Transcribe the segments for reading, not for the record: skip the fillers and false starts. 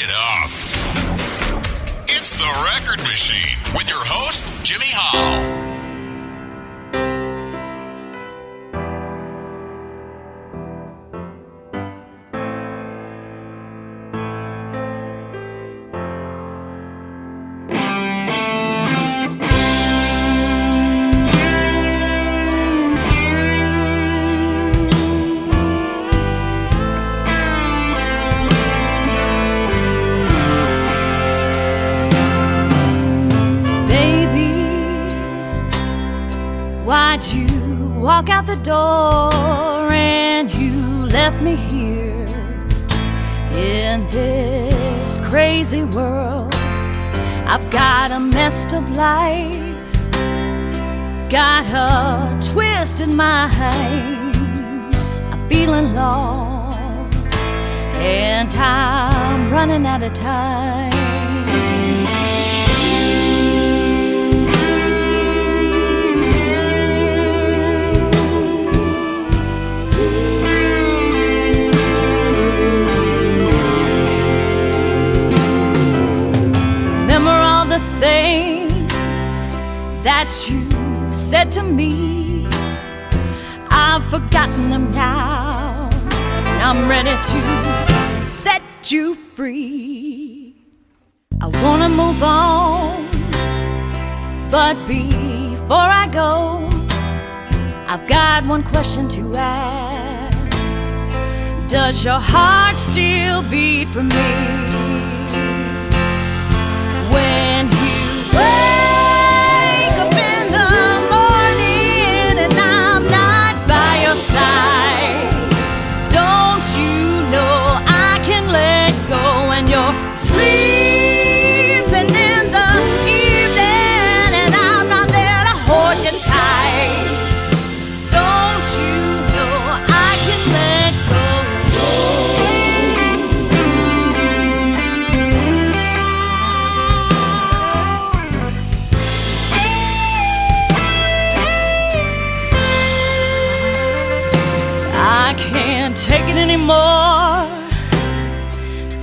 it up. It's the Record Machine with your host, Jimmy Hall. Walk out the door and you left me here in this crazy world. I've got a messed up life, got a twisted mind. I'm feeling lost and I'm running out of time. Things that you said to me, I've forgotten them now, and I'm ready to set you free. I wanna move on, but before I go, I've got one question to ask. Does your heart still beat for me? When you wake up in the morning and I'm not by your side, don't you know I can let go when you're sleeping in the evening and I'm not there to hold you tight? Don't you know I can let go? I can't take it anymore.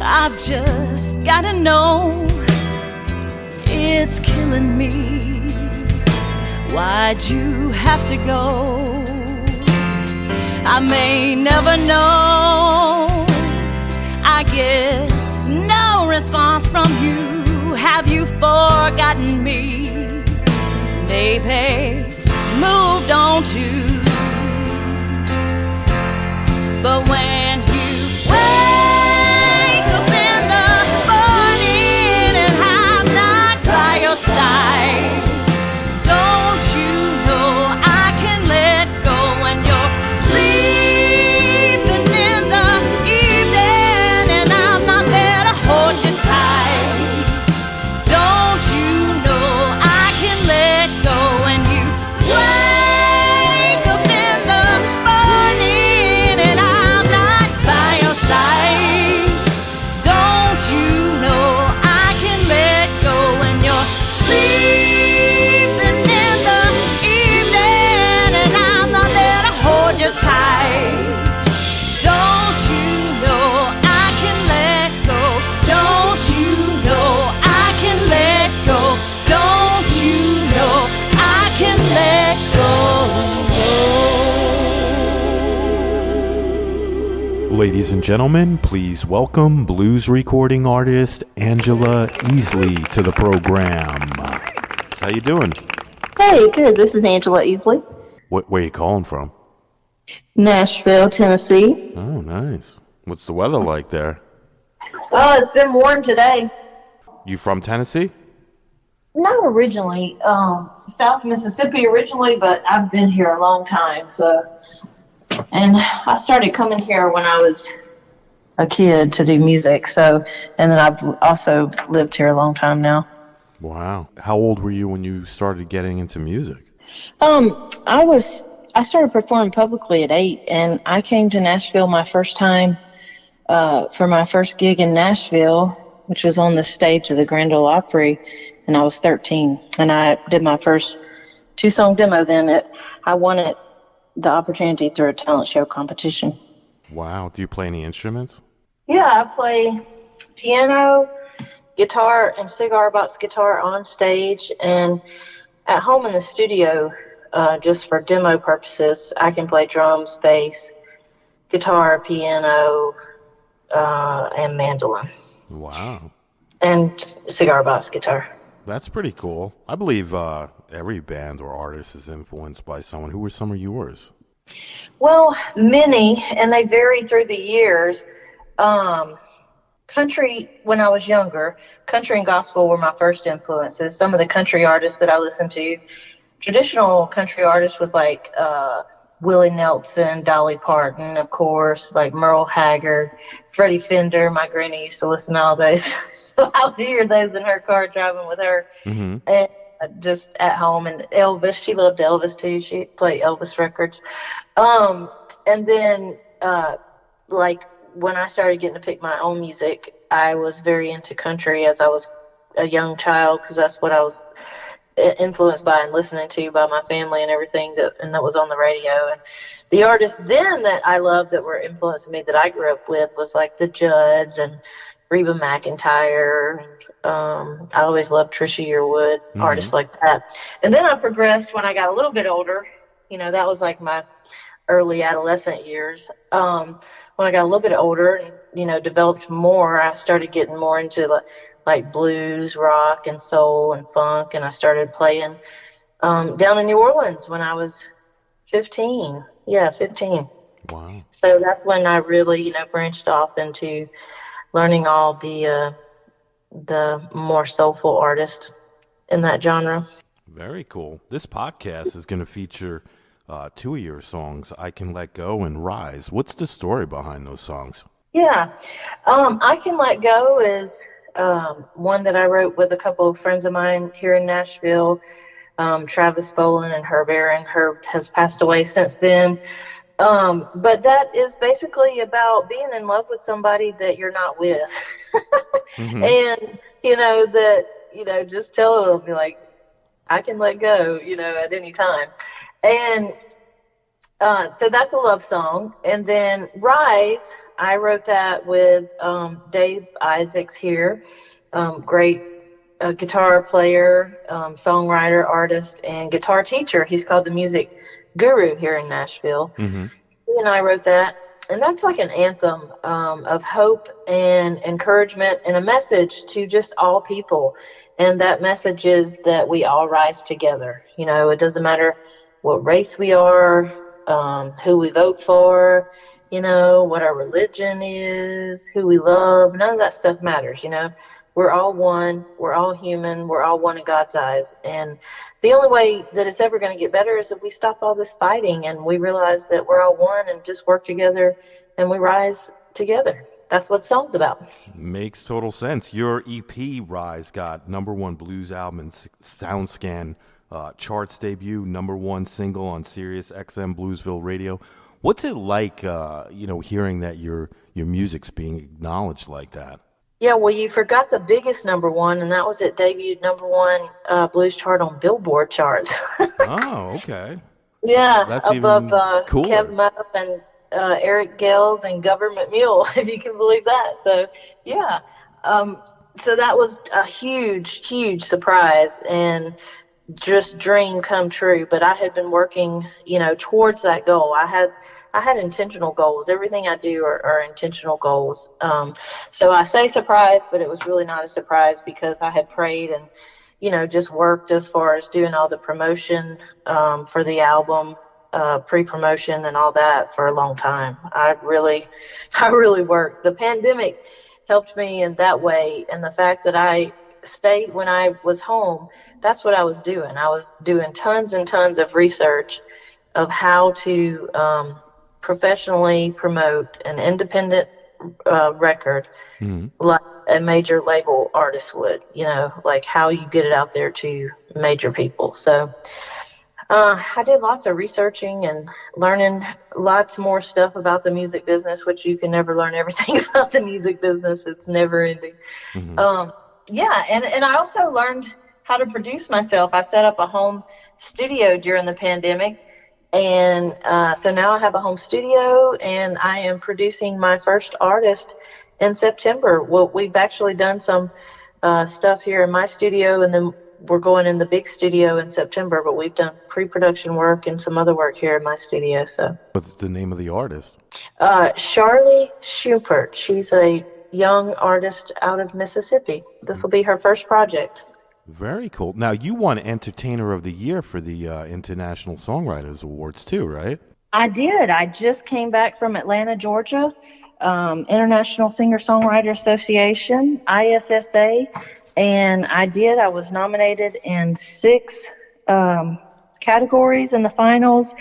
I've just gotta know it's killing me. Why'd you have to go? I may never know. I get no response from you. Have you forgotten me? Maybe moved on too. But when you wake up in the morning and I'm not by your side, don't you know I can let go when you're sleeping in the evening and I'm not there to hold you tight? Don't you know I can let go when you wake up in the morning and I'm not by your side? Don't you know I can let go when you're sleeping in the evening and I'm not there to hold you tight? Don't you know I can let go? Don't you know I can let go? Don't you know I can let go? Ladies and gentlemen, please welcome blues recording artist Angela Easley to the program. How you doing? Hey, good. This is Angela Easley. Where you calling from? Nashville, Tennessee. Oh, nice. What's the weather like there? Oh, it's been warm today. You from Tennessee? Not originally. South Mississippi originally, but I've been here a long time. And I started coming here when I was a kid to do music. And then I've also lived here a long time now. Wow. How old were you when you started getting into music? I started performing publicly at 8, and I came to Nashville my first time for my first gig in Nashville, which was on the stage of the Grand Ole Opry, and I was 13. And I did my first 2-song demo then. I won the opportunity through a talent show competition. Wow. Do you play any instruments? Yeah, I play piano, guitar, and cigar box guitar on stage, and at home in the studio, just for demo purposes, I can play drums, bass, guitar, piano, and mandolin. Wow. And cigar box guitar. That's pretty cool. I believe every band or artist is influenced by someone. Who were some of yours? Well, many, and they vary through the years. Country, when I was younger, country and gospel were my first influences. Some of the country artists that I listened to, traditional country artists was like Willie Nelson, Dolly Parton, of course, like Merle Haggard, Freddie Fender. My granny used to listen to all those. So I'll hear those in her car driving with her. Mm-hmm. And just at home. And Elvis, she loved Elvis too. She played Elvis records. And then like when I started getting to pick my own music, I was very into country as I was a young child, because that's what I was influenced by and listening to by my family and everything that was on the radio. And the artists then that I loved that were influencing me that I grew up with was like the Judds and Reba McEntire, and I always loved Trisha Yearwood, artists like that. And then I progressed when I got a little bit older. That was like my early adolescent years. When I got a little bit older and, developed more, I started getting more into like blues, rock, and soul and funk. And I started playing down in New Orleans when I was 15. Yeah, 15. Wow. So that's when I really, branched off into learning all the more soulful artists in that genre. Very cool. This podcast is going to feature two of your songs, I Can Let Go and Rise. What's the story behind those songs? Yeah. I Can Let Go is one that I wrote with a couple of friends of mine here in Nashville, Travis Bolin and Herb Aaron. Herb has passed away since then. But that is basically about being in love with somebody that you're not with. Mm-hmm. And, just telling them, like, I can let go, at any time. And so that's a love song. And then Rise, I wrote that with Dave Isaacs here, great guitar player, songwriter, artist, and guitar teacher. He's called the Music Guru here in Nashville. Mm-hmm. He and I wrote that. And that's like an anthem of hope and encouragement and a message to just all people. And that message is that we all rise together. It doesn't matter what race we are, who we vote for, what our religion is, who we love. None of that stuff matters, We're all one. We're all human. We're all one in God's eyes. And the only way that it's ever going to get better is if we stop all this fighting and we realize that we're all one and just work together and we rise together. That's what the song's about. Makes total sense. Your EP, Rise, got #1 blues album and SoundScan charts debut, #1 single on Sirius XM Bluesville Radio. What's it like, hearing that your music's being acknowledged like that? Yeah, well, you forgot the biggest #1, and that was it debuted #1 blues chart on Billboard charts. Oh, okay. Yeah, that's above even cooler. Kev Mupp and Eric Gales and Government Mule, if you can believe that. So, yeah. So that was a huge, huge surprise and just dream come true. But I had been working, towards that goal. I had intentional goals. Everything I do are intentional goals. So I say surprise, but it was really not a surprise because I had prayed and, just worked as far as doing all the promotion for the album, pre-promotion and all that for a long time. I really worked. The pandemic helped me in that way. And the fact that I stayed when I was home, that's what I was doing. I was doing tons and tons of research of how to professionally promote an independent record like a major label artist would, like how you get it out there to major people. So I did lots of researching and learning lots more stuff about the music business, which you can never learn everything about the music business. It's never ending. Mm-hmm. And I also learned how to produce myself. I set up a home studio during the pandemic And so now I have a home studio, and I am producing my first artist in September. Well, we've actually done some stuff here in my studio, and then we're going in the big studio in September, but we've done pre-production work and some other work here in my studio. So, What's the name of the artist? Charlie Schupert. She's a young artist out of Mississippi. This will be her first project. Very cool. Now, you won Entertainer of the Year for the International Songwriters Awards too, right? I did. I just came back from Atlanta, Georgia, International Singer-songwriter Association, ISSA, and I was nominated in 6 categories in the finals,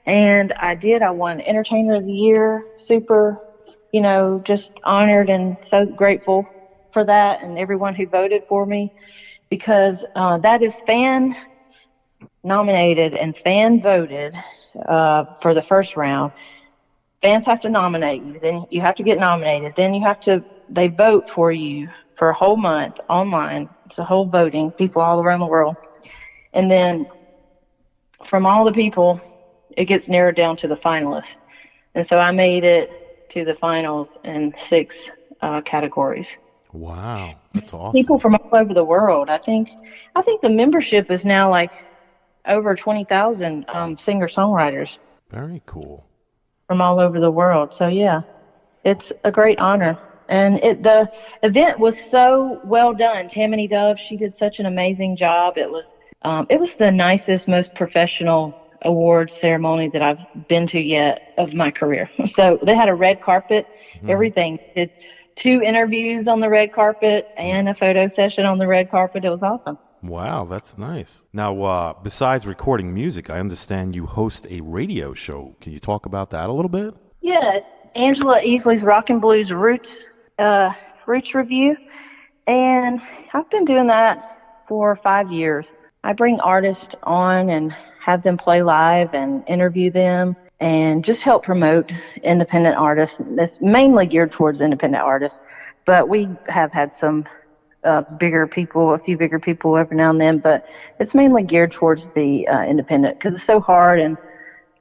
and I won Entertainer of the Year. Super, just honored and so grateful for that, and everyone who voted for me, because that is fan nominated and fan voted for the first round. Fans have to nominate you, then you have to get nominated, then they vote for you for a whole month online. It's a whole voting, people all around the world. And then from all the people, it gets narrowed down to the finalists. And so I made it to the finals in 6 categories. Wow, that's awesome. People from all over the world. I think the membership is now like over 20,000 singer-songwriters. Very cool. From all over the world. So yeah, it's a great honor. And the event was so well done. Tammany Dove, she did such an amazing job. It was the nicest, most professional awards ceremony that I've been to yet of my career. So they had a red carpet, everything. Did 2 interviews on the red carpet and a photo session on the red carpet. It was awesome. Wow, that's nice. Now, besides recording music, I understand you host a radio show. Can you talk about that a little bit? Yes, Angela Easley's Rock and Blues Roots Review, and I've been doing that for 5 years. I bring artists on and have them play live and interview them and just help promote independent artists. It's mainly geared towards independent artists, but we have had some a few bigger people every now and then, but it's mainly geared towards the independent, because it's so hard, and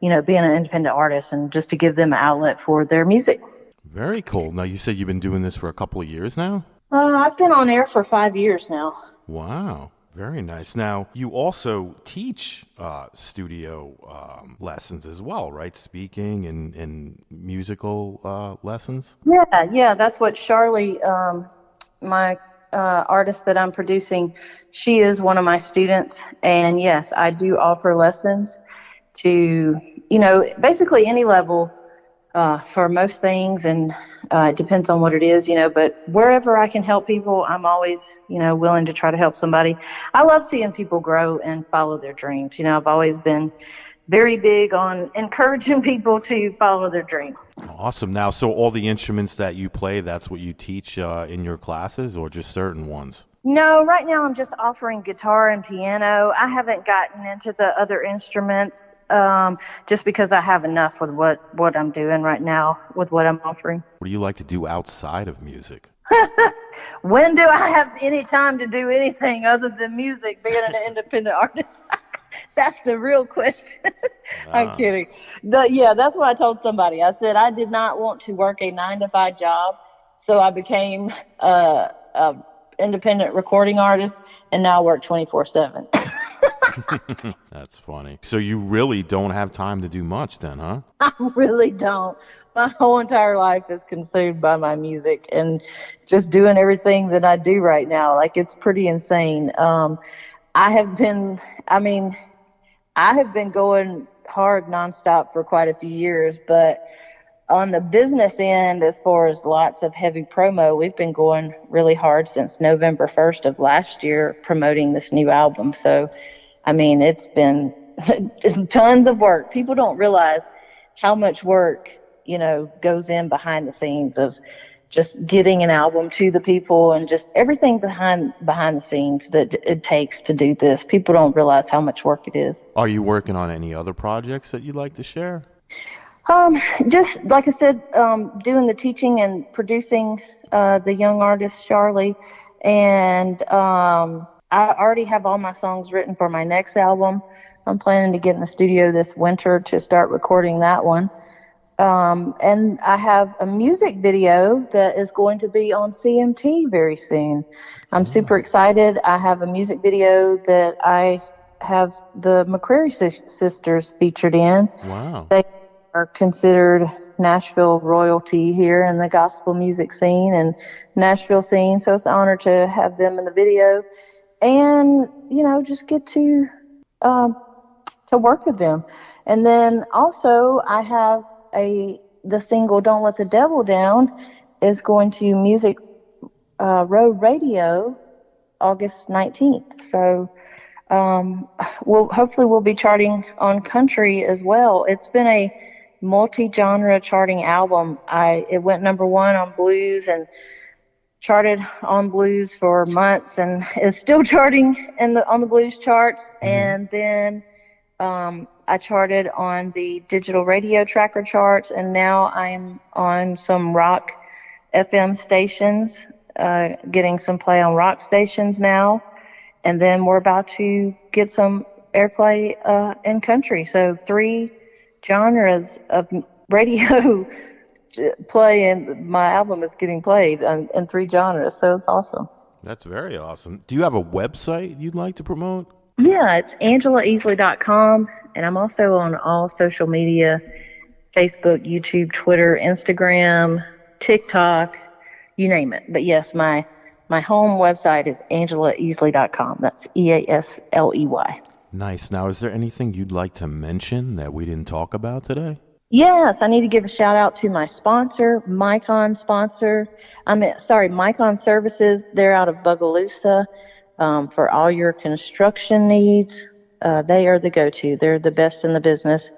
being an independent artist, and just to give them an outlet for their music. Very cool. Now, you said you've been doing this for a couple of years now? I've been on air for 5 years now. Wow. Very nice. Now, you also teach studio lessons as well, right? Speaking and musical lessons? Yeah. That's what Charlie, my artist that I'm producing, she is one of my students. And yes, I do offer lessons to, basically any level for most things. And it depends on what it is, but wherever I can help people, I'm always, willing to try to help somebody. I love seeing people grow and follow their dreams. I've always been very big on encouraging people to follow their dreams. Awesome. Now, so all the instruments that you play, that's what you teach in your classes, or just certain ones? No, right now I'm just offering guitar and piano. I haven't gotten into the other instruments just because I have enough with what I'm doing right now with what I'm offering. What do you like to do outside of music? When do I have any time to do anything other than music, being an independent artist? That's the real question. I'm kidding. Yeah, that's what I told somebody. I said I did not want to work a 9-to-5 job, so I became a independent recording artist, and now I work 24/7. That's funny. So you really don't have time to do much then, huh? I really don't. My whole entire life is consumed by my music and just doing everything that I do right now. Like, it's pretty insane. I have been going hard nonstop for quite a few years, but on the business end, as far as lots of heavy promo, we've been going really hard since November 1st of last year promoting this new album. So, it's been tons of work. People don't realize how much work, goes in behind the scenes of just getting an album to the people and just everything behind the scenes that it takes to do this. People don't realize how much work it is. Are you working on any other projects that you'd like to share? Just like I said, doing the teaching and producing the young artist Charlie, and I already have all my songs written for my next album. I'm planning to get in the studio this winter to start recording that one. And I have a music video that is going to be on CMT very soon. I'm super excited. I have a music video that I have the McCrary sisters featured in. Wow. They are considered Nashville royalty here in the gospel music scene and Nashville scene. So it's an honor to have them in the video and, just get to work with them. And then also I have the single "Don't Let the Devil Down" is going to Music Road Radio August 19th. So we'll be charting on country as well. It's been a multi-genre charting album. It went number 1 on blues and charted on blues for months and is still charting on the blues charts. Mm-hmm. And then I charted on the digital radio tracker charts, and now I'm on some rock FM stations, getting some play on rock stations now. And then we're about to get some airplay in country. So 3 genres of radio play, and my album is getting played in 3 genres. So it's awesome. That's very awesome. Do you have a website you'd like to promote? Yeah, it's AngelaEasley.com. And I'm also on all social media, Facebook, YouTube, Twitter, Instagram, TikTok, you name it. But yes, my home website is AngelaEasley.com. That's EASLEY. Nice. Now, is there anything you'd like to mention that we didn't talk about today? Yes, I need to give a shout out to my sponsor, Micon Services. They're out of Bogalusa for all your construction needs. They are the go-to. They're the best in the business,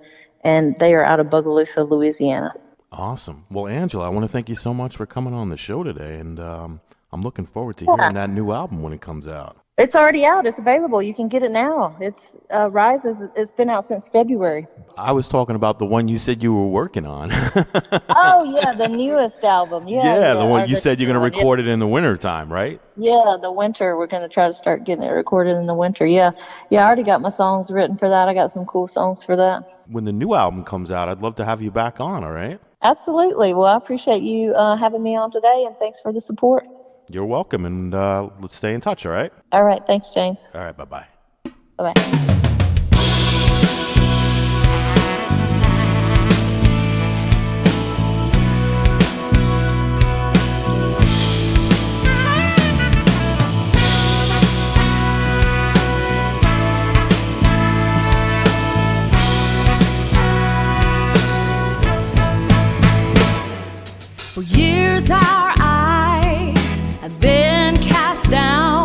and they are out of Bogalusa, Louisiana. Awesome. Well, Angela, I want to thank you so much for coming on the show today, and I'm looking forward to hearing that new album when it comes out. It's already out. It's available. You can get it now. It's Rise. It's been out since February. I was talking about the one you said you were working on. Oh, yeah, the newest album. Yeah, the one you said you're going to record it in the wintertime, right? Yeah, the winter. We're going to try to start getting it recorded in the winter. Yeah, I already got my songs written for that. I got some cool songs for that. When the new album comes out, I'd love to have you back on, all right? Absolutely. Well, I appreciate you having me on today, and thanks for the support. You're welcome, and let's stay in touch, all right? All right. Thanks, James. All right, bye-bye. Bye-bye. For years our eyes have been cast down